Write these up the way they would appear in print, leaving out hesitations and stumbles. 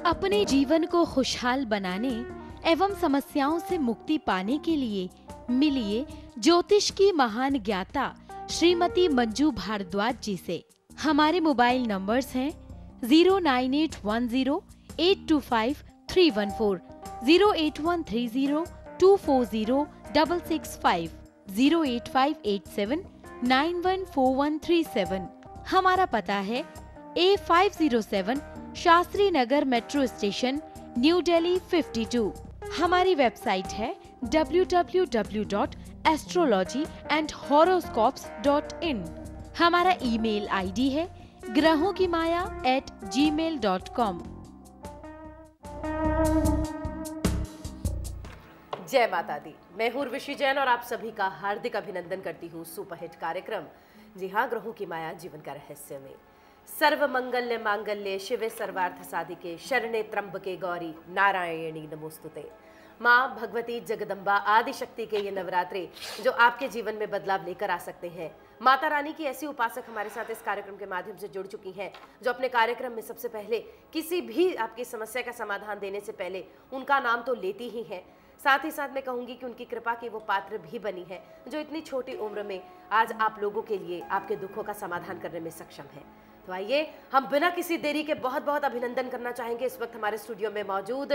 अपने जीवन को खुशहाल बनाने एवं समस्याओं से मुक्ति पाने के लिए मिलिए ज्योतिष की महान ज्ञाता श्रीमती मंजू भारद्वाज जी से। हमारे मोबाइल नंबर्स हैं 09810825314, 08130240665, 08587914137। हमारा पता है A507 Shastri Nagar metro station, new Delhi 52। हमारी वेबसाइट है www.astrologyandhoroscopes.in। हमारा ईमेल आईडी है grahokimaya@gmail.com। जय माता दी। मैं हूँ उर्वशी जैन और आप सभी का हार्दिक अभिनंदन करती हूँ सुपरहिट कार्यक्रम जी हाँ ग्रहों की माया जीवन का रहस्य में। सर्व मंगल्य मांगल्य शिवे सर्वार्थ साधिके शरणे त्र्यंबके गौरी नारायणी नमोस्तुते। माँ भगवती जगदम्बा आदि शक्ति के ये नवरात्रे जो आपके जीवन में बदलाव लेकर आ सकते हैं। माता रानी की ऐसी उपासक हमारे साथ इस कार्यक्रम के माध्यम से जुड़ चुकी हैं जो अपने कार्यक्रम में सबसे पहले किसी भी आपकी समस्या का समाधान देने से पहले उनका नाम तो लेती ही हैं। साथ ही साथ मैं कहूंगी कि उनकी कृपा की वो पात्र भी बनी है जो इतनी छोटी उम्र में आज आप लोगों के लिए आपके दुखों का समाधान करने में सक्षम है। तो आइए हम बिना किसी देरी के बहुत बहुत अभिनंदन करना चाहेंगे इस वक्त हमारे स्टूडियो में मौजूद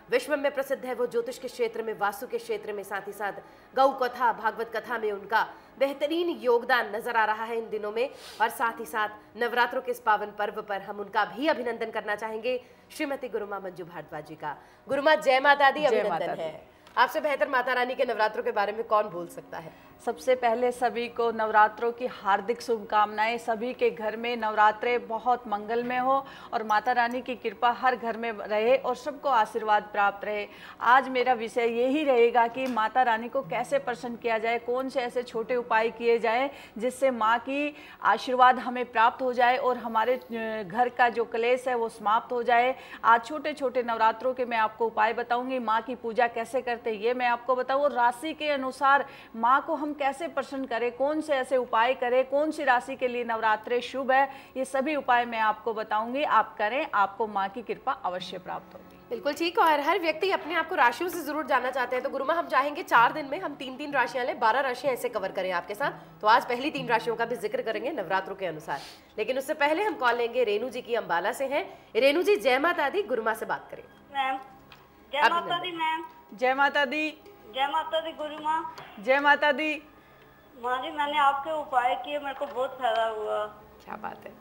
विश्व में प्रसिद्ध है वो ज्योतिष के क्षेत्र में, वास्तु के क्षेत्र में, साथ ही साथ गौ कथा भागवत कथा में उनका बेहतरीन योगदान नजर आ रहा है इन दिनों में। और साथ ही साथ नवरात्रों के इस पावन पर्व पर हम उनका भी अभिनंदन करना चाहेंगे श्रीमती गुरुमा मंजू भारद्वाज जी का। गुरुमा जय माता दी, अभिनंदन है। आपसे बेहतर माता रानी के नवरात्रों के बारे में कौन बोल सकता है। सबसे पहले सभी को नवरात्रों की हार्दिक शुभकामनाएं। सभी के घर में नवरात्रे बहुत मंगलमय हो और माता रानी की कृपा हर घर में रहे और सबको आशीर्वाद प्राप्त रहे। आज मेरा विषय यही रहेगा कि माता रानी को कैसे प्रसन्न किया जाए, कौन से ऐसे छोटे उपाय किए जाएं जिससे माँ की आशीर्वाद हमें प्राप्त हो जाए और हमारे घर का जो क्लेश है वो समाप्त हो जाए। आज छोटे छोटे नवरात्रों के मैं आपको उपाय बताऊँगी। माँ की पूजा कैसे करते ये मैं आपको बताऊँ और राशि के अनुसार माँ को हम कैसे प्रसन्न करें, कौन से ऐसे उपाय करें, कौन सी राशि के लिए नवरात्रे शुभ है, ये सभी उपाय मैं आपको बताऊंगी। आप करें, आपको माँ की कृपा अवश्य प्राप्त होगी। बिल्कुल ठीक। और हर व्यक्ति अपने आप को राशियों से जरूर जानना चाहते हैं तो गुरुमा हम चाहेंगे 4 दिन में हम 3-3 राशियां लें, 12 राशियां ऐसे कवर करें आपके साथ। तो आज पहली 3 राशियों का भी जिक्र करेंगे नवरात्रों के अनुसार, लेकिन उससे पहले हम कॉल लेंगे रेणु जी की, अम्बाला से हैं। रेणु जी जय माता दी, गुरुमा से बात करें। मैम जय माता दी। मैम जय माता दी। जय माता दी। गुरुमा जय माता दी। माँ जी मैंने आपके उपाय किए, मेरे को बहुत फायदा हुआ। क्या बात है।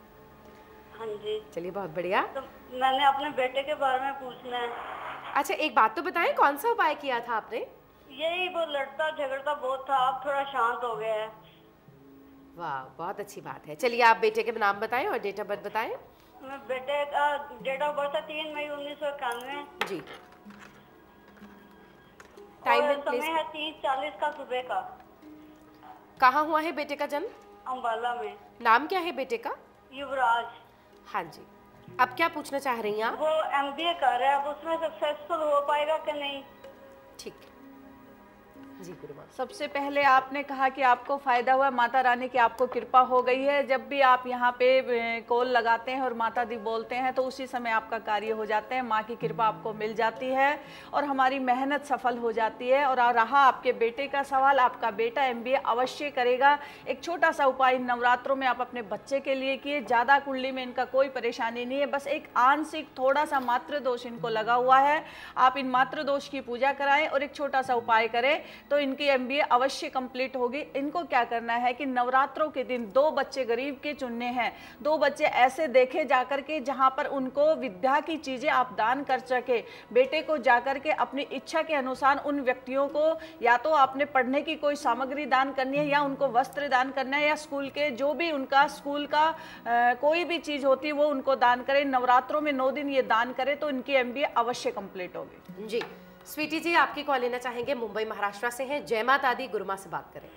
हाँ जी चलिए बहुत बढ़िया। तो मैंने अपने बेटे के बारे में पूछना है। अच्छा एक बात तो बताएं, कौन सा उपाय किया था आपने। यही वो लड़ता झगड़ता बहुत था, अब थोड़ा शांत हो गया है। वाह बहुत अच्छी बात है। चलिए आप बेटे के नाम बताएं और डेट ऑफ बर्थ बताएं। मैं बेटे का डेट ऑफ बर्थ है 3 मई 1991 जी। टाइम एंड प्लेस है 3:40 का सुबह का। कहाँ हुआ है बेटे का जन्म। अम्बाला में। नाम क्या है बेटे का। युवराज। हाँ जी। अब क्या पूछना चाह रही हैं आप। वो MBA कर रहा है, अब उसमें सक्सेसफुल हो पाएगा कि नहीं। ठीक जी गुरुमा। सबसे पहले आपने कहा कि आपको फायदा हुआ, माता रानी की आपको कृपा हो गई है। जब भी आप यहाँ पे कॉल लगाते हैं और माता दी बोलते हैं तो उसी समय आपका कार्य हो जाते हैं, माँ की कृपा आपको मिल जाती है और हमारी मेहनत सफल हो जाती है। और रहा आपके बेटे का सवाल, आपका बेटा MBA अवश्य करेगा। एक छोटा सा उपाय नवरात्रों में आप अपने बच्चे के लिए किए। ज़्यादा कुंडली में इनका कोई परेशानी नहीं है, बस एक आंशिक थोड़ा सा मातृ दोष इनको लगा हुआ है। आप इन मातृ दोष की पूजा कराएं और एक छोटा सा उपाय करें तो इनकी MBA अवश्य कंप्लीट होगी। इनको क्या करना है कि नवरात्रों के दिन 2 बच्चे गरीब के चुनने हैं। 2 बच्चे ऐसे देखे जाकर के जहां पर उनको विद्या की चीजें आप दान कर सके। बेटे को जाकर के अपनी इच्छा के अनुसार उन व्यक्तियों को या तो आपने पढ़ने की कोई सामग्री दान करनी है या उनको वस्त्र दान करना है या स्कूल के जो भी उनका स्कूल का कोई भी चीज होती है वो उनको दान करें। नवरात्रों में 9 दिन ये दान करें तो इनकी MBA अवश्य कंप्लीट होगी। जी स्वीटी जी आपकी कॉल लेना चाहेंगे, मुंबई महाराष्ट्र से हैं। जय माता दी, गुरुमा से बात करें।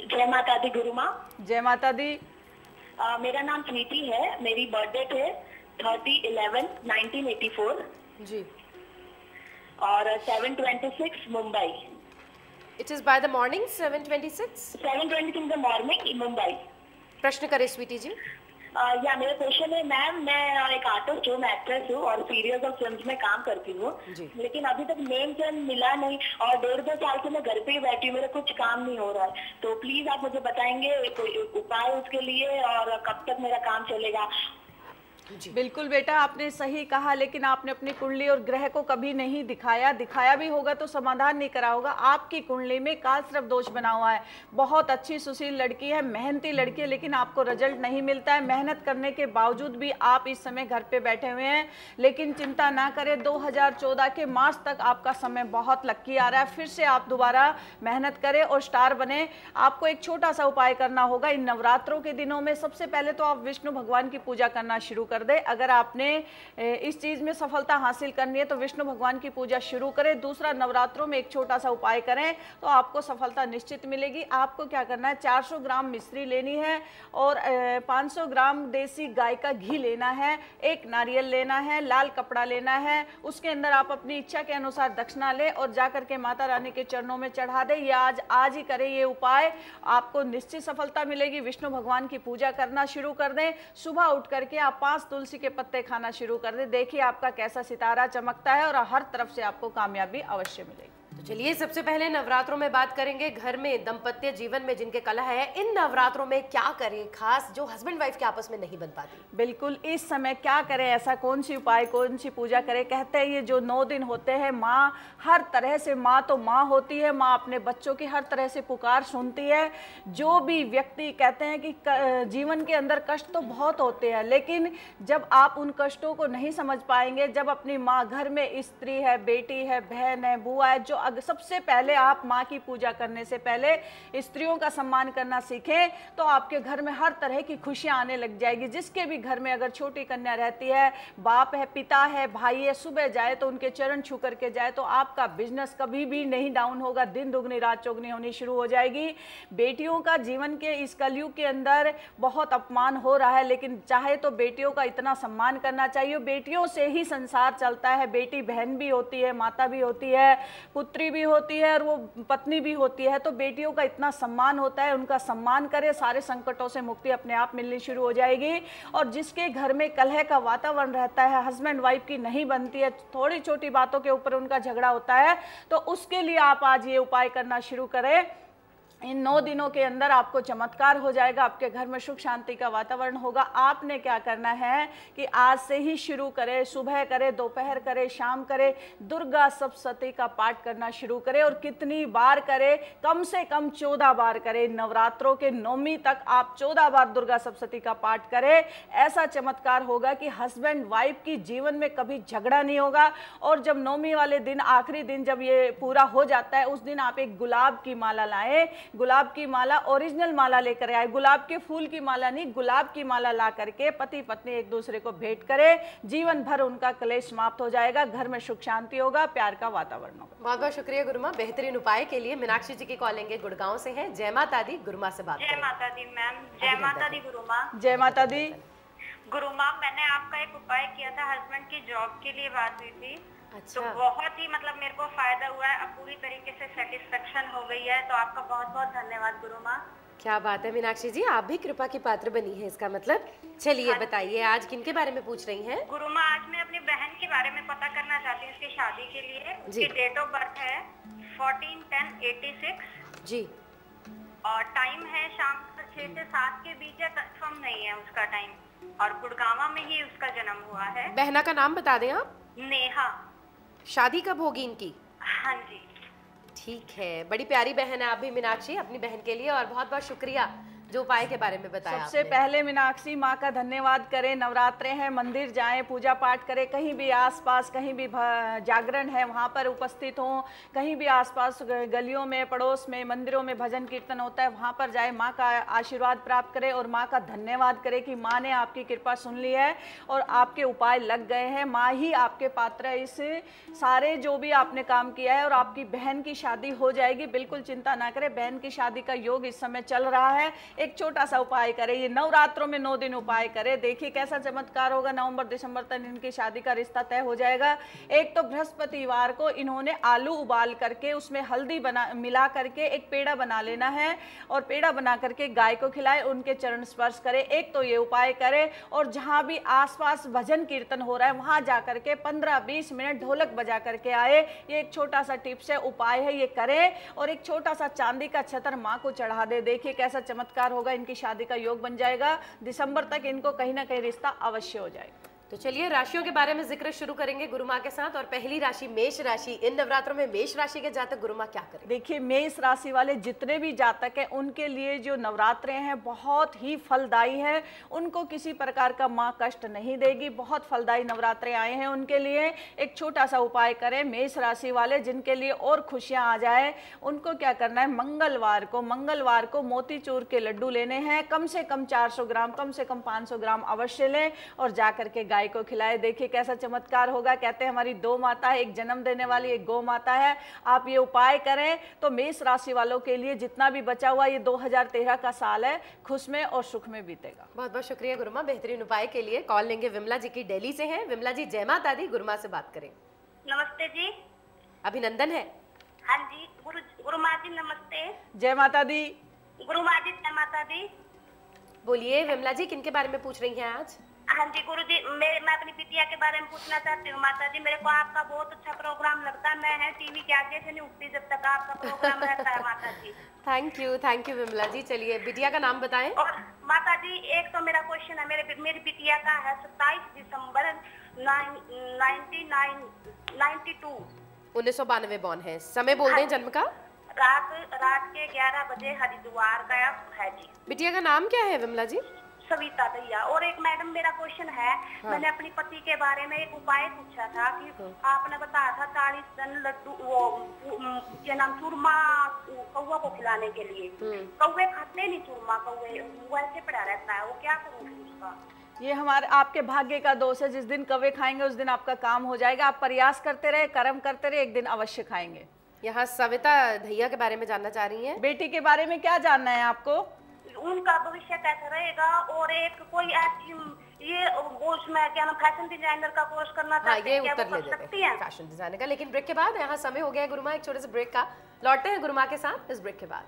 जय माता दी गुरुमा। जय माता दी। मेरा नाम स्वीटी है, मेरी बर्थ डेट है 30/11/1984 जी और 7:26 Mumbai. It is by the morning 7:26 in the morning Mumbai. प्रश्न करें स्वीटी जी। या मेरा क्वेश्चन है मैम, मैं एक आर्टिस्ट हूँ, मैं एक्ट्रेस हूँ और सीरियल्स और फिल्म्स में काम करती हूँ, लेकिन अभी तक नेम चैन मिला नहीं और 1.5-2 साल से मैं घर पे ही बैठी हूँ, मेरा कुछ काम नहीं हो रहा है। तो प्लीज आप मुझे बताएंगे कोई उपाय उसके लिए और कब तक मेरा काम चलेगा? बिल्कुल बेटा, आपने सही कहा, लेकिन आपने अपनी कुंडली और ग्रह को कभी नहीं दिखाया भी होगा तो समाधान नहीं करा होगा। आपकी कुंडली में कालसर्प दोष बना हुआ है। बहुत अच्छी सुशील लड़की है, मेहनती लड़की है, लेकिन आपको रिजल्ट नहीं मिलता है। मेहनत करने के बावजूद भी आप इस समय घर पे बैठे हुए हैं, लेकिन चिंता ना करें, 2014 के मार्च तक आपका समय बहुत लक्की आ रहा है। फिर से आप दोबारा मेहनत करें और स्टार बने। आपको एक छोटा सा उपाय करना होगा इन नवरात्रों के दिनों में। सबसे पहले तो आप विष्णु भगवान की पूजा करना शुरू कर दे। अगर आपने इस चीज में सफलता हासिल करनी है तो विष्णु भगवान की पूजा शुरू करें। दूसरा, नवरात्रों में एक छोटा सा उपाय करें तो आपको सफलता निश्चित मिलेगी। आपको क्या करना है, 400 ग्राम मिश्री लेनी है और 500 ग्राम देसी गाय का घी लेना है, एक नारियल लेना है, लाल कपड़ा लेना है, उसके अंदर आप अपनी इच्छा के अनुसार दक्षिणा ले और जाकर के माता रानी के चरणों में चढ़ा दे। ये आज ही करें ये उपाय, आपको निश्चित सफलता मिलेगी। विष्णु भगवान की पूजा करना शुरू कर दें। सुबह उठ करके आप 5 तुलसी के पत्ते खाना शुरू कर दें। देखिए आपका कैसा सितारा चमकता है और हर तरफ से आपको कामयाबी अवश्य मिलेगी। तो चलिए सबसे पहले नवरात्रों में बात करेंगे घर में दाम्पत्य जीवन में जिनके कलह है, इन नवरात्रों में क्या करें खास जो हस्बैंड वाइफ के आपस में नहीं बन पाती। बिल्कुल, इस समय क्या करें, ऐसा कौन सी उपाय, कौन सी पूजा करें। कहते हैं ये जो 9 दिन होते हैं, माँ हर तरह से, माँ तो माँ होती है, माँ अपने बच्चों की हर तरह से पुकार सुनती है। जो भी व्यक्ति, कहते हैं कि जीवन के अंदर कष्ट तो बहुत होते हैं, लेकिन जब आप उन कष्टों को नहीं समझ पाएंगे, जब अपनी माँ, घर में स्त्री है, बेटी है, बहन है, बुआ है, जो सबसे पहले आप माँ की पूजा करने से पहले स्त्रियों का सम्मान करना सीखें तो आपके घर में हर तरह की खुशियां आने लग जाएगी। जिसके भी घर में अगर छोटी कन्या रहती है, बाप है, पिता है, भाई है, सुबह जाए तो उनके चरण छू करके जाए तो आपका बिजनेस कभी भी नहीं डाउन होगा, दिन दुगनी रात चौगनी होनी शुरू हो जाएगी। बेटियों का जीवन के इस कलयुग के अंदर बहुत अपमान हो रहा है, लेकिन चाहे तो बेटियों का इतना सम्मान करना चाहिए। बेटियों से ही संसार चलता है। बेटी बहन भी होती है, माता भी होती है, पुत्री भी होती है और वो पत्नी भी होती है। तो बेटियों का इतना सम्मान होता है, उनका सम्मान करें, सारे संकटों से मुक्ति अपने आप मिलनी शुरू हो जाएगी। और जिसके घर में कलह का वातावरण रहता है, हस्बैंड वाइफ की नहीं बनती है, थोड़ी छोटी बातों के ऊपर उनका झगड़ा होता है, तो उसके लिए आप आज ये उपाय करना शुरू करें। इन 9 दिनों के अंदर आपको चमत्कार हो जाएगा, आपके घर में सुख शांति का वातावरण होगा। आपने क्या करना है कि आज से ही शुरू करें, सुबह करें, दोपहर करें, शाम करें, दुर्गा सप्तशती का पाठ करना शुरू करें। और कितनी बार करें, कम से कम 14 बार करें। नवरात्रों के 9वीं तक आप 14 बार दुर्गा सप्तशती का पाठ करें। ऐसा चमत्कार होगा कि हस्बैंड वाइफ की जीवन में कभी झगड़ा नहीं होगा। और जब 9वीं वाले दिन, आखिरी दिन जब ये पूरा हो जाता है, उस दिन आप एक गुलाब की माला लाएं। गुलाब की माला, ओरिजिनल माला लेकर आए, गुलाब के फूल की माला नहीं, गुलाब की माला ला करके पति पत्नी एक दूसरे को भेंट करें। जीवन भर उनका क्लेश समाप्त हो जाएगा, घर में सुख शांति होगा, प्यार का वातावरण होगा। बहुत बहुत शुक्रिया गुरुमा, बेहतरीन उपाय के लिए। मीनाक्षी जी की कॉल लेंगे, गुड़गांव से हैं। जय माता दी, गुरुमा से बात करें। जय माता दी मैम। जय माता दी गुरुमा। जय माता दी। गुरुमा, मैंने आपका एक उपाय किया था, हस्बैंड की जॉब के लिए बात हुई थी। अच्छा। तो बहुत ही मतलब मेरे को फायदा हुआ है, अब पूरी तरीके से सेटिस्फेक्शन हो गई है। तो आपका बहुत बहुत धन्यवाद गुरुमा। क्या बात है मीनाक्षी जी, आप भी कृपा की पात्र बनी है इसका मतलब। चलिए बताइए आज किनके बारे में पूछ रही हैं? गुरुमा, आज मैं अपनी बहन के बारे में पता करना चाहती हूँ, उसकी शादी के लिए। उसकी डेट ऑफ बर्थ है 14/10/86 जी, और टाइम है शाम 6 से 7 के बीच है, कंफर्म नहीं है उसका टाइम, और गुड़गांव में ही उसका जन्म हुआ है। बहना का नाम बता दें आप। नेहा। शादी कब होगी इनकी? हाँ जी। ठीक है, बड़ी प्यारी बहन है आप भी मीनाक्षी, अपनी बहन के लिए। और बहुत बहुत शुक्रिया जो उपाय के बारे में बताया। सबसे पहले मीनाक्षी माँ का धन्यवाद करें। नवरात्रे हैं, मंदिर जाएं, पूजा पाठ करें, कहीं भी आसपास कहीं भी जागरण है वहाँ पर उपस्थित हों, कहीं भी आसपास गलियों में, पड़ोस में, मंदिरों में भजन कीर्तन होता है, वहाँ पर जाए, माँ का आशीर्वाद प्राप्त करें और माँ का धन्यवाद करें कि माँ ने आपकी कृपा सुन ली है और आपके उपाय लग गए हैं। माँ ही आपके पात्र है इस सारे जो भी आपने काम किया है, और आपकी बहन की शादी हो जाएगी। बिल्कुल चिंता ना करें, बहन की शादी का योग इस समय चल रहा है। एक छोटा सा उपाय करें, ये नवरात्रों में 9 दिन उपाय करें, देखिए कैसा चमत्कार होगा। नवंबर दिसंबर तक इनकी शादी का रिश्ता तय हो जाएगा। एक तो बृहस्पतिवार को इन्होंने आलू उबाल करके उसमें हल्दी मिला करके एक पेड़ा बना लेना है और पेड़ा बना करके गाय को खिलाए, उनके चरण स्पर्श करें। एक तो ये उपाय करें और जहां भी आसपास भजन कीर्तन हो रहा है वहां जाकर के 15-20 मिनट ढोलक बजा करके आए। ये एक छोटा सा टिप्स है, उपाय है, ये करें। और एक छोटा सा चांदी का छतर माँ को चढ़ा दे, देखिए कैसा चमत्कार होगा, इनकी शादी का योग बन जाएगा। दिसंबर तक इनको कहीं ना कहीं रिश्ता अवश्य हो जाएगा। तो चलिए राशियों के बारे में जिक्र शुरू करेंगे गुरु माँ के साथ। और पहली राशि मेष राशि। इन नवरात्रों में मेष राशि के जातक गुरु माँ क्या करें? देखिए मेष राशि वाले जितने भी जातक हैं उनके लिए जो नवरात्रे हैं बहुत ही फलदायी है। उनको किसी प्रकार का माँ कष्ट नहीं देगी, बहुत फलदायी नवरात्रे आए हैं उनके लिए। एक छोटा सा उपाय करें मेष राशि वाले, जिनके लिए और खुशियाँ आ जाए। उनको क्या करना है, मंगलवार को मोतीचूर के लड्डू लेने हैं, कम से कम 400 ग्राम, कम से कम 500 ग्राम अवश्य लें और जाकर के गाय को खिलाए। देखिए कैसा चमत्कार होगा। कहते हैं हमारी 2 माता है, एक जन्म देने वाली, एक गौ माता है। आप ये उपाय करें तो मेष राशि वालों के लिए जितना भी बचा हुआ ये 2013 का साल है, खुश में और सुख में बीतेगा। बहुत बहुत शुक्रिया गुरु माँ बेहतरीन उपाय के लिए। कॉल लेंगे विमला जी की, दिल्ली से हैं। विमला जी जय माता दी, गुरु माँ से बात करें। नमस्ते जी। अभिनंदन है। हाँ जी गुरु माँ जी नमस्ते। जय माता दी। गुरु माँ जी जय माता दी। बोलिए विमला जी, किनके बारे में पूछ रही हैं आज? हाँ जी गुरु जी, मैं अपनी बिटिया के बारे में पूछना चाहती हूँ माता जी। मेरे को आपका बहुत अच्छा प्रोग्राम लगता है, मैं टीवी के आगे से नहीं उठती जब तक आपका प्रोग्राम रहता है माता जी। थैंक यू विमला जी। चलिए बिटिया का नाम बताएं। और माता जी एक तो मेरा क्वेश्चन है, मेरी बिटिया का है 27 दिसंबर 1992 1992 बॉर्न है। समय बोल दें जन्म का। रात के 11 बजे हरिद्वार का है जी। बिटिया का नाम क्या है विमला जी? सविता दैया। और एक मैडम मेरा क्वेश्चन है, हाँ। मैंने अपनी पति के बारे में एक उपाय पूछा था कि आपने बताया था 40 टन लड्डू वो क्या नाम चूरमा कौवा को खिलाने के लिए। कौवे खाते नहीं चूरमा, कौवे वैसे पड़ा रहता है, वो क्या करूँ उसका? ये हमारे आपके भाग्य का दोष है, जिस दिन कौवे खाएंगे उस दिन आपका काम हो जाएगा। आप प्रयास करते रहे, कर्म करते रहे, एक दिन अवश्य खाएंगे। यहाँ सविता दैया के बारे में जानना चाह रही हैं। बेटी के बारे में क्या जानना है आपको? उनका भविष्य कैसा रहेगा और एक कोई ऐसी ये उसमें क्या नाम फैशन डिजाइनर का कोर्स करना चाहते हैं, क्या वो कर सकती हैं? फैशन डिजाइनर का। लेकिन ब्रेक के बाद, यहाँ समय हो गया है गुरु माँ एक छोटे से ब्रेक का। लौटते हैं गुरु माँ के साथ इस ब्रेक के बाद।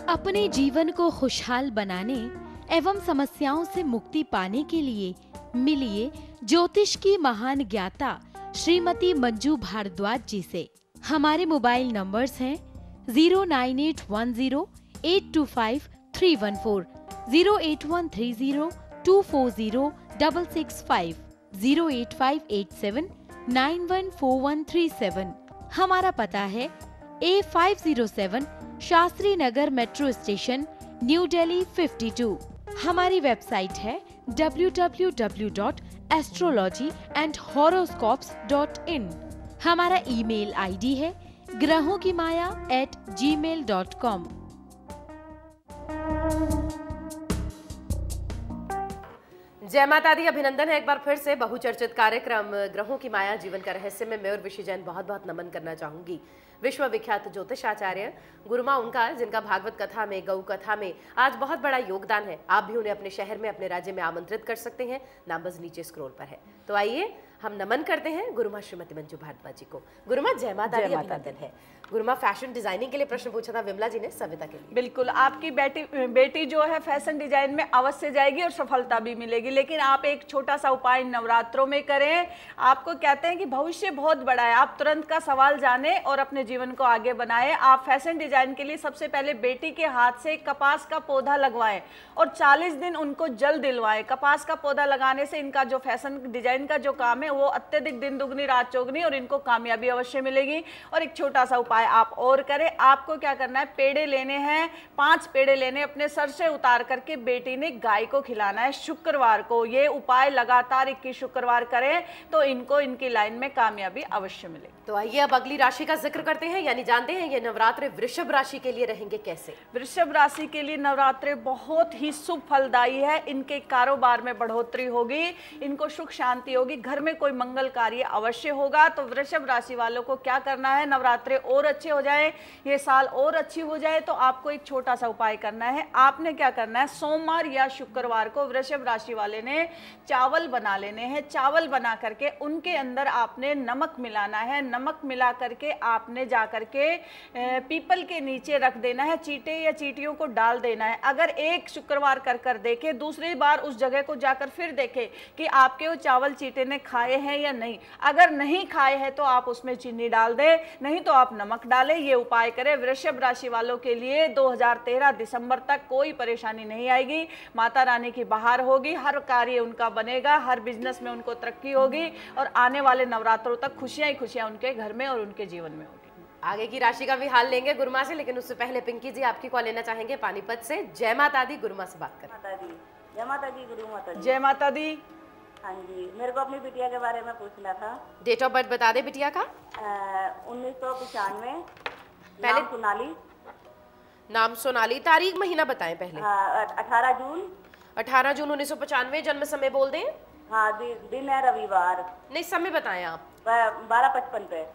अपने जीवन को खुशहाल बनाने एवं समस्याओं से मुक्ति पाने के लिए मिलिए ज्योतिष की महान ज्ञाता श्रीमती मंजू भारद्वाज जी से। हमारे मोबाइल नंबर्स हैं 09810825314, 08130240665, 08587914137। हमारा पता है A507 Shastri Nagar metro station, new Delhi 52। हमारी वेबसाइट है www.astrologyandhoroscopes.in। हमारा ईमेल आईडी है grahokimaya@gmail.com। जय माता दी, अभिनंदन है एक बार फिर से। बहुचर्चित कार्यक्रम ग्रहों की माया जीवन का रहस्य में मैं और विशी जैन बहुत बहुत नमन करना चाहूंगी विश्व विख्यात ज्योतिष आचार्य गुरु माँ उनका, जिनका भागवत कथा में, गौ कथा में आज बहुत बड़ा योगदान है। आप भी उन्हें अपने शहर में, अपने राज्य में आमंत्रित कर सकते हैं। नाम बस नीचे स्क्रॉल पर है। तो आइए हम नमन करते हैं गुरु माँ श्रीमती मंजू भारद्वाज जी को। गुरु माँ जय माता दी, अभिनंदन है। गुरु माँ फैशन डिजाइनिंग के लिए प्रश्न पूछा था विमला जी ने सविता के लिए। बिल्कुल, आपकी बेटी जो है फैशन डिजाइन में अवश्य जाएगी और सफलता भी मिलेगी। लेकिन आप एक छोटा सा उपाय नवरात्रों में करें। आपको कहते हैं कि भविष्य बहुत बड़ा है, आप तुरंत का सवाल जाने और अपने जीवन को आगे बनाएं। आप फैशन डिजाइन के लिए सबसे पहले बेटी के हाथ से कपास का पौधा लगवाएं और 40 दिन उनको जल दिलवाएं। कपास का पौधा लगाने से इनका जो फैशन डिजाइन का जो काम है वो अत्यधिक दिन दुगनी रात चौगनी और इनको कामयाबी अवश्य मिलेगी। और एक छोटा सा उपाय आप और करें। आपको क्या करना है, पेड़े लेने हैं, 5 पेड़े लेने, अपने सर से उतार करके बेटी ने गाय को खिलाना है शुक्रवार को। ये उपाय लगातार 21 शुक्रवार करें तो इनको इनकी लाइन में कामयाबी अवश्य मिलेगी। तो आइए अब अगली राशि का जिक्र करते हैं, यानी जानते हैं ये नवरात्रे वृषभ राशि के लिए रहेंगे कैसे। वृषभ राशि के लिए नवरात्रे बहुत ही शुभ फलदायी है। इनके कारोबार में बढ़ोतरी होगी, इनको सुख शांति होगी, घर में कोई मंगल कार्य अवश्य होगा। तो वृषभ राशि वालों को क्या करना है, नवरात्रे और अच्छे हो जाए, ये साल और अच्छी हो जाए, तो आपको एक छोटा सा उपाय करना है। आपने क्या करना है, सोमवार या शुक्रवार को वृषभ राशि वाले ने चावल बना लेने हैं। चावल बना करके उनके अंदर आपने नमक मिलाना है। नमक मिला करके आपने जा करके पीपल के नीचे रख देना है, चींटे या चींटियों को डाल देना है। अगर एक शुक्रवार कर कर देखे, दूसरी बार उस जगह को जाकर फिर देखे कि आपके वो चावल चींटे ने खाए हैं या नहीं। अगर नहीं खाए हैं तो आप उसमें चीनी डाल दें, नहीं तो आप नमक डालें। ये उपाय करें। वृषभ राशि वालों के लिए 2013 दिसंबर तक कोई परेशानी नहीं आएगी। माता रानी की बहार होगी, हर कार्य उनका बनेगा, हर बिजनेस में उनको तरक्की होगी और आने वाले नवरात्रों तक खुशियां ही खुशियां उनके घर में और उनके जीवन में होगी। आगे की राशि का भी हाल लेंगे गुरुमा से, लेकिन उससे पहले पिंकी जी आपकी कॉल लेना चाहेंगे पानीपत से। जय माता दी, गुरुमा से बात करें। माता दी, जय माता दी, गुरु माता दी। जय माता दी। हाँ जी, मेरे को अपनी बिटिया के बारे में पूछना था। डेट ऑफ बर्थ बता दे बिटिया का। 1995। पहले सोनाली। नाम सोनाली। तारीख महीना बताएं पहले। 18 जून। 18 जून 1995। जन्म समय बोल दें। हाँ, दिन है रविवार। नहीं, समय बताएं आप। 12:55 पे।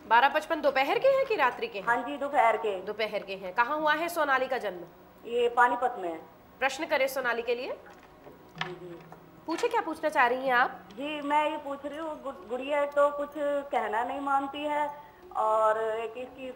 12:55 दोपहर के हैं कि रात्रि के हैं? हाँ जी, दोपहर के। दोपहर के हैं। कहाँ हुआ है सोनाली का जन्म? ये पानीपत में। प्रश्न करें सोनाली के लिए। पूछे, क्या पूछना चाह रही हैं आप? जी, मैं ये पूछ रही हूँ, गुड़िया तो कुछ कहना नहीं मानती है और एक इसकी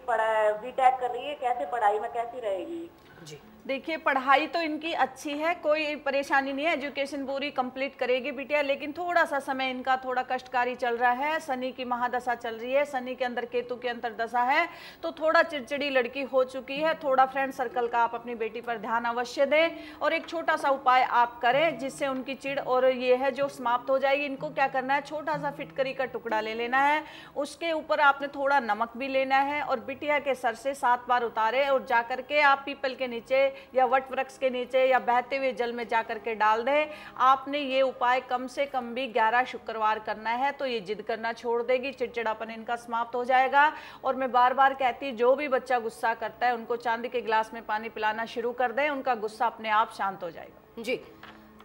बीटेक कर रही है, कैसे पढ़ाई में कैसी रहेगी? जी देखिए, पढ़ाई तो इनकी अच्छी है, कोई परेशानी नहीं है, एजुकेशन पूरी कंप्लीट करेगी बिटिया, लेकिन थोड़ा सा समय इनका थोड़ा कष्टकारी चल रहा है। शनि की महादशा चल रही है, शनि के अंदर केतु की अंतरदशा है, तो थोड़ा चिड़चिड़ी लड़की हो चुकी है। थोड़ा फ्रेंड सर्कल का आप अपनी बेटी पर ध्यान अवश्य दें और एक छोटा सा उपाय आप करें जिससे उनकी चिड़ और ये है जो समाप्त हो जाएगी। इनको क्या करना है, छोटा सा फिटकरी का टुकड़ा ले लेना है, उसके ऊपर आपने थोड़ा नमक भी लेना है और बिटिया के सर से 7 बार उतारे और जाकर के आप पीपल के नीचे या वट वृक्ष के नीचे या बहते हुए जल में जाकर के डाल दें। आपने ये उपाय कम से कम भी 11 शुक्रवार करना है, तो ये जिद करना छोड़ देगी, चिड़चिड़ापन इनका समाप्त हो जाएगा। और मैं बार बार कहती, जो भी बच्चा गुस्सा करता है उनको चांदी के गिलास में पानी पिलाना शुरू कर दें, उनका गुस्सा अपने आप शांत हो जाएगा। जी,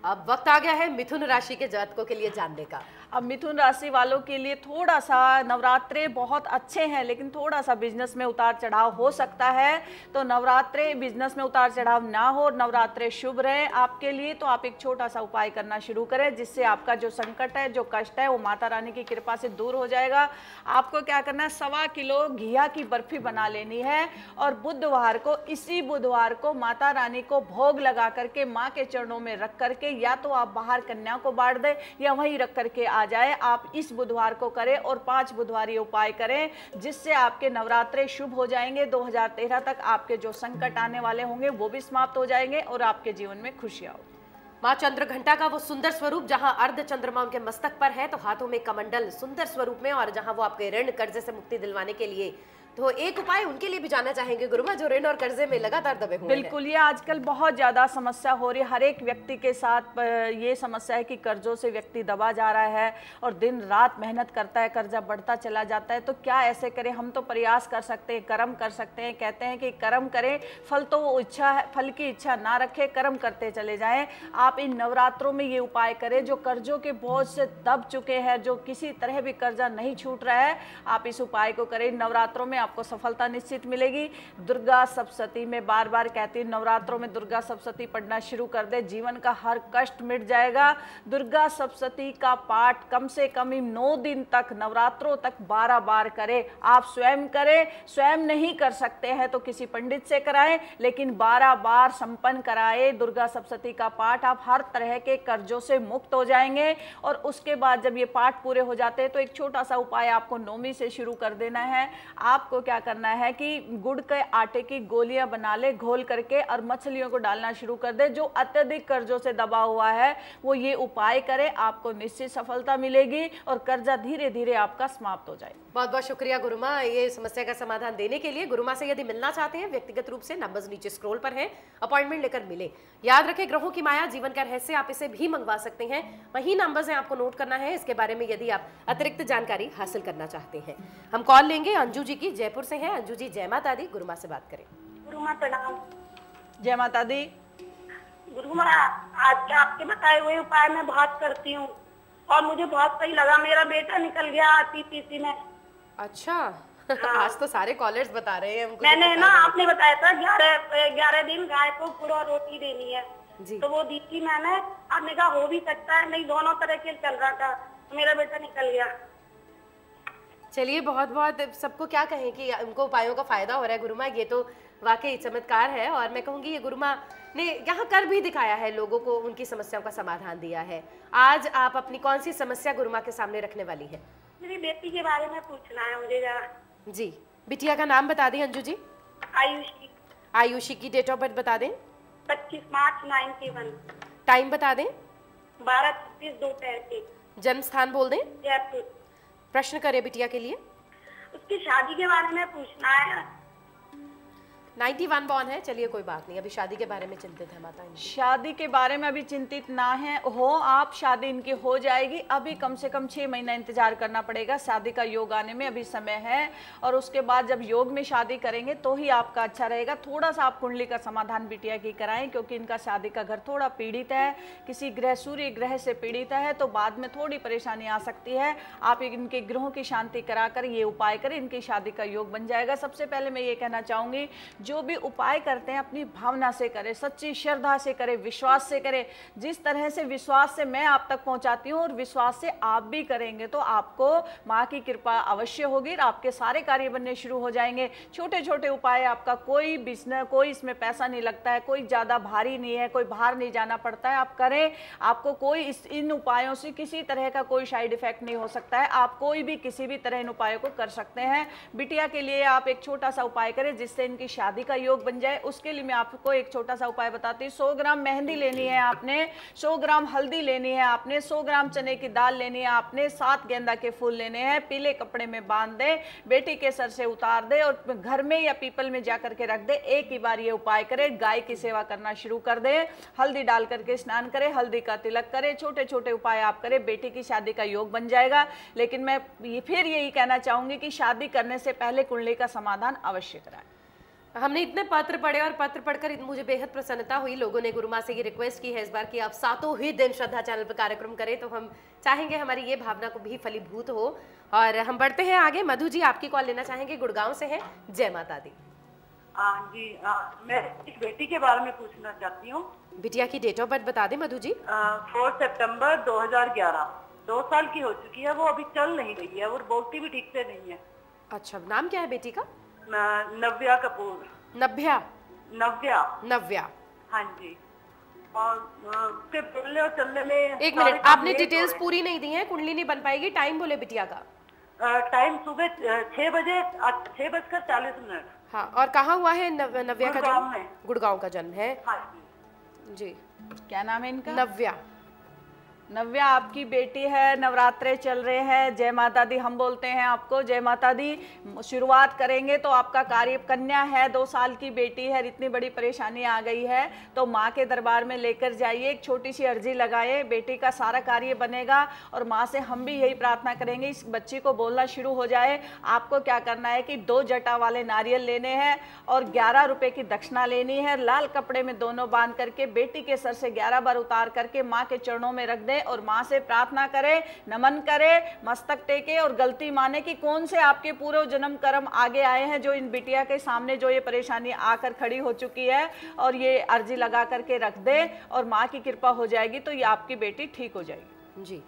अब वक्त आ गया है मिथुन राशि के जातकों के लिए जानने का। अब मिथुन राशि वालों के लिए थोड़ा सा नवरात्रे बहुत अच्छे हैं, लेकिन थोड़ा सा बिजनेस में उतार चढ़ाव हो सकता है। तो नवरात्रे बिजनेस में उतार चढ़ाव ना हो, नवरात्रे शुभ रहे आपके लिए, तो आप एक छोटा सा उपाय करना शुरू करें जिससे आपका जो संकट है, जो कष्ट है, वो माता रानी की कृपा से दूर हो जाएगा। आपको क्या करना है, 1.25 किलो घिया की बर्फी बना लेनी है और बुधवार को, इसी बुधवार को माता रानी को भोग लगा करके माँ के चरणों में रख करके, या तो आप बाहर कन्या को बांट दें या वहीं रख करके आ जाए। आप इस बुधवार को करें और 5 बुधवार ये उपाय करें जिससे आपके नवरात्रे शुभ हो जाएंगे। 2013 तक आपके जो संकट आने वाले होंगे वो भी समाप्त हो जाएंगे और आपके जीवन में खुशियां होंगी। माँ चंद्रघंटा का वो सुंदर स्वरूप जहां अर्ध चंद्रमा उनके मस्तक पर है, तो हाथों में कमंडल सुंदर स्वरूप में, और जहां वो आपके ऋण कर्जे से मुक्ति दिलवाने के लिए, तो एक उपाय उनके लिए भी जानना चाहेंगे गुरुमा, जो ऋण और कर्जे में लगातार दबे हुए हैं। बिल्कुल, ये आजकल बहुत ज्यादा समस्या हो रही है। हर एक व्यक्ति के साथ ये समस्या है कि कर्जों से व्यक्ति दबा जा रहा है और दिन रात मेहनत करता है, कर्जा बढ़ता चला जाता है। तो क्या ऐसे करें? हम तो प्रयास कर सकते हैं, कर्म कर सकते हैं। कहते हैं कि कर्म करें, फल तो वो इच्छा है, फल की इच्छा ना रखे, कर्म करते चले जाएं। आप इन नवरात्रों में ये उपाय करें, जो कर्जों के बोझ से दब चुके हैं, जो किसी तरह भी कर्जा नहीं छूट रहा है, आप इस उपाय को करें। नवरात्रों में आपको सफलता निश्चित मिलेगी। दुर्गा सप्तशती में बार बार कहती हूँ, नवरात्रों में दुर्गा सप्तशती पढ़ना शुरू कर दे, जीवन का हर कष्ट मिट जाएगा। दुर्गा सप्तशती का पाठ कम से कम 9 दिन तक, नवरात्रों तक 12 बार करें। आप स्वयं करें, स्वयं नहीं कर सकते हैं तो किसी पंडित से कराएं, लेकिन 12 बार संपन्न कराए दुर्गा सप्तशती का पाठ। आप हर तरह के कर्जों से मुक्त हो जाएंगे। और उसके बाद जब ये पाठ पूरे हो जाते हैं तो एक छोटा सा उपाय आपको नौमी से शुरू कर देना है। आपको क्या करना है कि गुड़ के आटे की गोलियां बना ले, घोल करके, और मछलियों को डालना शुरू कर दे। जो अत्यधिक कर्जों से दबा हुआ है वो ये उपाय करे, आपको निश्चित सफलता मिलेगी और कर्जा धीरे धीरे आपका समाप्त हो जाएगा। बहुत बहुत शुक्रिया गुरुमा, ये समस्या का समाधान देने के लिए। गुरुमा से यदि मिलना चाहते हैं व्यक्तिगत रूप से, नंबर्स नीचे स्क्रॉल पर हैं, अपॉइंटमेंट लेकर मिले। याद रखें, ग्रहों की माया, जीवन का रहस्य, आप इसे भी मंगवा सकते हैं। वही नंबर्स हैं, आपको नोट करना है। इसके बारे में यदि आप अतिरिक्त जानकारी हासिल करना चाहते हैं, हम कॉल लेंगे। अंजू जी की जयपुर से है। अंजू जी, जय माता दी, गुरुमा से बात करें। गुरुमा प्रणाम। जय माता दी। गुरुमा, आज आपके बताए हुए उपाय मैं बहुत करती हूँ और मुझे बहुत सही लगा, मेरा बेटा निकल गया पीपीसी में। अच्छा। आज तो सारे कॉलर्स बता रहे हैं हमको। मैंने ना, आपने बताया था 11 दिन गाय को गुड़ और रोटी देनी है जी। तो वो दी थी मैंने, आपने कहा हो भी सकता है, नहीं दोनों तरह के चल रहा था, मेरा बेटा निकल गया। चलिए, बहुत बहुत सबको क्या कहें कि उनको उपायों का फायदा हो रहा है। गुरुमा, ये तो वाकई चमत्कार है और मैं कहूँगी ये गुरुमा ने यहाँ कर भी दिखाया है, लोगों को उनकी समस्याओं का समाधान दिया है। आज आप अपनी कौन सी समस्या गुरुमा के सामने रखने वाली है? मेरी बेटी के बारे में पूछना है मुझे जरा। जी। बिटिया का नाम बता दें अंजू जी। आयुषी। आयुषी की डेट ऑफ बर्थ बता दें। 25 मार्च 91। टाइम बता दें। 12:36 जन्म स्थान बोल दें। जयपुर। प्रश्न करें बिटिया के लिए। उसकी शादी के बारे में पूछना है। 91 बॉर्न है। चलिए कोई बात नहीं, अभी शादी के बारे में चिंतित है माता। शादी के बारे में अभी चिंतित ना है हो आप, शादी इनकी हो जाएगी। अभी कम से कम 6 महीना इंतजार करना पड़ेगा, शादी का योग आने में अभी समय है। और उसके बाद जब योग में शादी करेंगे तो ही आपका अच्छा रहेगा। थोड़ा सा आप कुंडली का समाधान बिटिया की कराएं, क्योंकि इनका शादी का घर थोड़ा पीड़ित है, किसी ग्रह सूर्य ग्रह से पीड़ित है, तो बाद में थोड़ी परेशानी आ सकती है। आप इनके ग्रहों की शांति कराकर ये उपाय करें, इनकी शादी का योग बन जाएगा। सबसे पहले मैं ये कहना चाहूंगी, जो भी उपाय करते हैं अपनी भावना से करें, सच्ची श्रद्धा से करें, विश्वास से करें। जिस तरह से विश्वास से मैं आप तक पहुंचाती हूं और विश्वास से आप भी करेंगे तो आपको मां की कृपा अवश्य होगी और आपके सारे कार्य बनने शुरू हो जाएंगे। छोटे छोटे उपाय, आपका कोई बिजनेस, कोई इसमें पैसा नहीं लगता है, कोई ज्यादा भारी नहीं है, कोई बाहर नहीं जाना पड़ता है, आप करें। आपको कोई इन उपायों से किसी तरह का कोई साइड इफेक्ट नहीं हो सकता है। आप कोई भी किसी भी तरह इन उपायों को कर सकते हैं। बिटिया के लिए आप एक छोटा सा उपाय करें जिससे इनकी शादी का योग बन जाए। उसके लिए मैं आपको एक छोटा सा उपाय बताती हूँ। 100 ग्राम मेहंदी लेनी है आपने, 100 ग्राम हल्दी लेनी है आपने, 100 ग्राम चने की दाल लेनी है आपने, 7 गेंदा के फूल लेने हैं, पीले कपड़े में बांध दे, बेटी के सर से उतार दे और घर में या पीपल में जाकर के रख दे। एक ही बार ये उपाय करे, गाय की सेवा करना शुरू कर दे, हल्दी डाल करके स्नान करे, हल्दी का तिलक करे। छोटे छोटे उपाय आप करें, बेटी की शादी का योग बन जाएगा। लेकिन मैं फिर यही कहना चाहूंगी कि शादी करने से पहले कुंडली का समाधान अवश्य कराएं। हमने इतने पत्र पढ़े और पत्र पढ़कर मुझे बेहद प्रसन्नता हुई। लोगों ने गुरुमा से ये रिक्वेस्ट की है इस बार कि आप 7 ही दिन श्रद्धा चैनल पर कार्यक्रम करें, तो हम चाहेंगे हमारी ये भावना को भी फलीभूत हो। और हम बढ़ते हैं आगे। मधु जी, आपकी कॉल लेना चाहेंगे, गुड़गांव से है। जय माता दी। जी, मैं एक बेटी के बारे में पूछना चाहती हूँ। बिटिया की डेट ऑफ बर्थ बता दें मधु जी। 4 सितंबर 2011। 2 साल की हो चुकी है, वो अभी चल नहीं रही है और बोलती भी ठीक से नहीं है। अच्छा, नाम क्या है बेटी का? नव्या कपूर। नव्या? नव्या। हाँ जी। और उसके बोलने और चलने में। एक मिनट, आपने डिटेल्स पूरी नहीं दी है, कुंडली नहीं बन पाएगी। टाइम बोले बिटिया का। टाइम सुबह 6 बजे 6:40। हाँ, और कहाँ हुआ है नव्या का जन्म? गुड़गांव का जन्म है। हाँ जी। क्या नाम है इनका? नव्या। नव्या आपकी बेटी है, नवरात्रे चल रहे हैं। जय माता दी हम बोलते हैं आपको। जय माता दी। शुरुआत करेंगे तो आपका कार्य, कन्या है, 2 साल की बेटी है, इतनी बड़ी परेशानी आ गई है तो माँ के दरबार में लेकर जाइए, एक छोटी सी अर्जी लगाए, बेटी का सारा कार्य बनेगा। और माँ से हम भी यही प्रार्थना करेंगे इस बच्ची को बोलना शुरू हो जाए। आपको क्या करना है कि 2 जटा वाले नारियल लेने हैं और 11 रुपए की दक्षिणा लेनी है। लाल कपड़े में दोनों बांध करके बेटी के सर से 11 बार उतार करके माँ के चरणों में रख दें और मां से प्रार्थना करें, नमन करें, मस्तक टेके और गलती माने कि कौन से आपके पूर्व जन्म कर्म आगे आए हैं जो इन बिटिया के सामने जो ये परेशानी आकर खड़ी हो चुकी है, और ये अर्जी लगा करके रख दे और मां की कृपा हो जाएगी तो ये आपकी बेटी ठीक हो जाएगी। जी।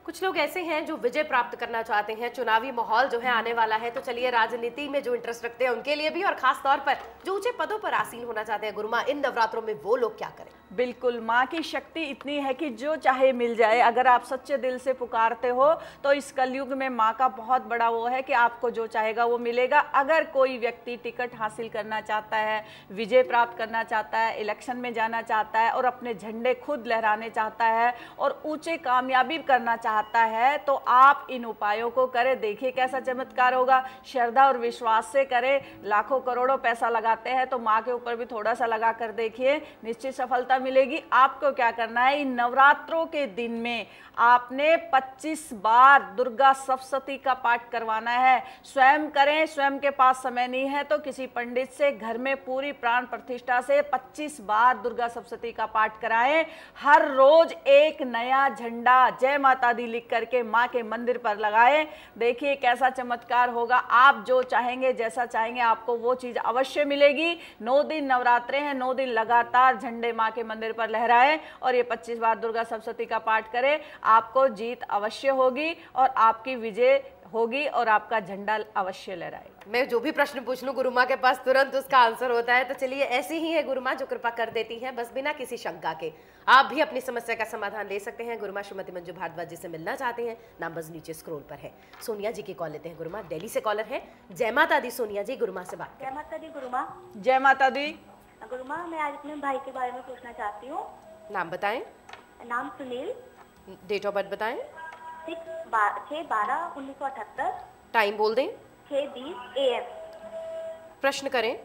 कुछ लोग ऐसे हैं जो विजय प्राप्त करना चाहते हैं, चुनावी माहौल जो है आने वाला है, तो चलिए राजनीति में जो इंटरेस्ट रखते हैं उनके लिए भी, और खास तौर पर जो ऊंचे पदों पर आसीन होना चाहते हैं, गुरुमा इन नवरात्रों में वो लोग क्या करें? बिल्कुल, माँ की शक्ति इतनी है कि जो चाहे मिल जाए। अगर आप सच्चे दिल से पुकारते हो तो इस कलयुग में माँ का बहुत बड़ा वो है कि आपको जो चाहेगा वो मिलेगा। अगर कोई व्यक्ति टिकट हासिल करना चाहता है, विजय प्राप्त करना चाहता है, इलेक्शन में जाना चाहता है और अपने झंडे खुद लहराने चाहता है और ऊंचे कामयाबी करना चाहता है, तो आप इन उपायों को करें। देखिए कैसा चमत्कार होगा। श्रद्धा और विश्वास से करें। लाखों करोड़ों पैसा लगाते हैं तो माँ के ऊपर भी थोड़ा सा लगा कर देखिए, निश्चित सफलता मिलेगी। आपको क्या करना है, इन नवरात्रों के दिन में आपने 25 बार दुर्गा सप्तशती का पाठ करवाना है। स्वयं करें, स्वयं के पास समय नहीं है तो किसी पंडित से घर में पूरी प्राण प्रतिष्ठा से 25 बार दुर्गा सप्तशती का पाठ कराएं। हर रोज एक नया झंडा जय माता दी लिख करके माँ के मंदिर पर लगाएं। देखिए कैसा चमत्कार होगा। आप जो चाहेंगे, जैसा चाहेंगे, आपको वो चीज अवश्य मिलेगी। 9 दिन नवरात्रे हैं, 9 दिन लगातार झंडे माँ के मंदिर पर लहराएं और ये 25 बार दुर्गा सप्तशती का पाठ करें। आपको जीत अवश्य होगी और आपकी विजय होगी और आपका झंडा अवश्य लहराएगा। मैं जो भी प्रश्न पूछ लूं गुरु माँ के पास तुरंत उसका आंसर होता है। तो चलिए, ऐसी ही है गुरु माँ जो कृपा कर देती हैं, बस बिना किसी शंका के। आप भी अपनी समस्या का समाधान ले सकते हैं। गुरु माँ श्रीमती मंजू भारद्वाज जी से मिलना चाहते हैं, नाम बस नीचे स्क्रॉल पर है। सोनिया जी की कॉल लेते हैं गुरु माँ। दिल्ली से कॉलर है। जय माता दी सोनिया जी, गुरु माँ से बात। जय माता दी गुरु माँ। जय माता दी। गुरु माँ, मैं आज अपने भाई के बारे में पूछना चाहती हूँ। नाम बताएं। नाम सुनील। डेट ऑफ बर्थ बताएं। 6/12/1978। टाइम बोल दें। 6:20 AM। प्रश्न करें।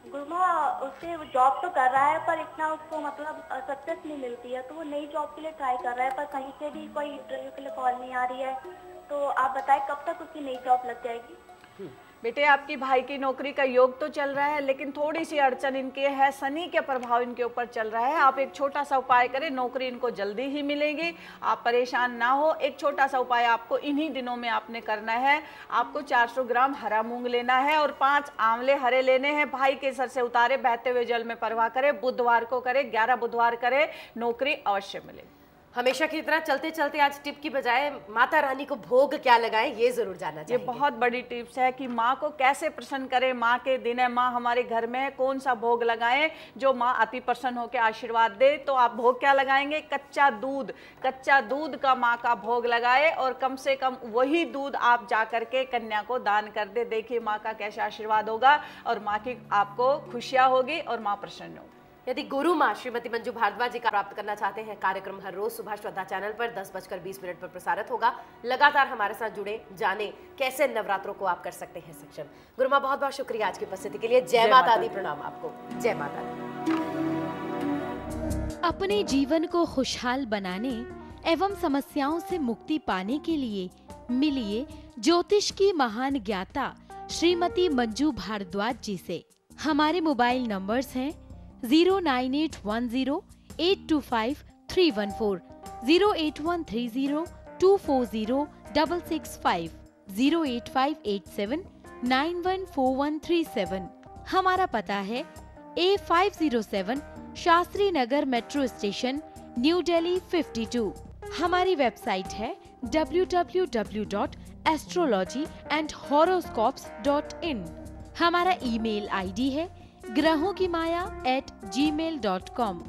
गुरु माँ, उससे जॉब तो कर रहा है पर इतना उसको मतलब सक्सेस नहीं मिलती है, तो वो नई जॉब के लिए ट्राई कर रहा है पर कहीं से भी कोई इंटरव्यू के लिए कॉल नहीं आ रही है। तो आप बताएं कब तक उसकी नई जॉब लग जाएगी। बेटे, आपकी भाई की नौकरी का योग तो चल रहा है, लेकिन थोड़ी सी अड़चन इनके है, शनि के प्रभाव इनके ऊपर चल रहा है। आप एक छोटा सा उपाय करें, नौकरी इनको जल्दी ही मिलेगी। आप परेशान ना हो। एक छोटा सा उपाय आपको इन्हीं दिनों में आपने करना है। आपको 400 ग्राम हरा मूंग लेना है और 5 आंवले हरे लेने हैं। भाई के सर से उतारे, बहते हुए जल में परवाह करें। बुधवार को करें, 11 बुधवार करें, नौकरी अवश्य मिलेगी। हमेशा की तरह चलते चलते आज टिप की बजाय माता रानी को भोग क्या लगाएं, ये जरूर जानना चाहिए। ये बहुत बड़ी टिप्स है कि माँ को कैसे प्रसन्न करें। माँ के दिन है, माँ हमारे घर में है, कौन सा भोग लगाएं जो माँ अति प्रसन्न होकर आशीर्वाद दे। तो आप भोग क्या लगाएंगे, कच्चा दूध का माँ का भोग लगाए और कम से कम वही दूध आप जा करके कन्या को दान कर दे। देखिए माँ का कैसा आशीर्वाद होगा और माँ की आपको खुशियाँ होगी और माँ प्रसन्न होगी। यदि गुरु माँ श्रीमती मंजू भारद्वाज जी का प्राप्त करना चाहते हैं, कार्यक्रम हर रोज सुबह श्रद्धा चैनल पर 10:20 पर प्रसारित होगा। लगातार हमारे साथ जुड़े, जाने कैसे नवरात्रों को आप कर सकते हैं सक्षम। गुरु माँ, बहुत बहुत शुक्रिया आज की उपस्थिति के लिए। जय माता दी। प्रणाम आपको। जय माता दी। अपने जीवन को खुशहाल बनाने एवं समस्याओं से मुक्ति पाने के लिए मिलिए ज्योतिष की महान ज्ञाता श्रीमती मंजू भारद्वाज जी से। हमारे मोबाइल नंबर्स हैं 09810825314, 08130240665, 08587914137। हमारा पता है A507 Shastri Nagar metro station, new Delhi 52। हमारी वेबसाइट है www.astrologyandhoroscopes.in। हमारा ईमेल आईडी है grahokimaya@gmail.com।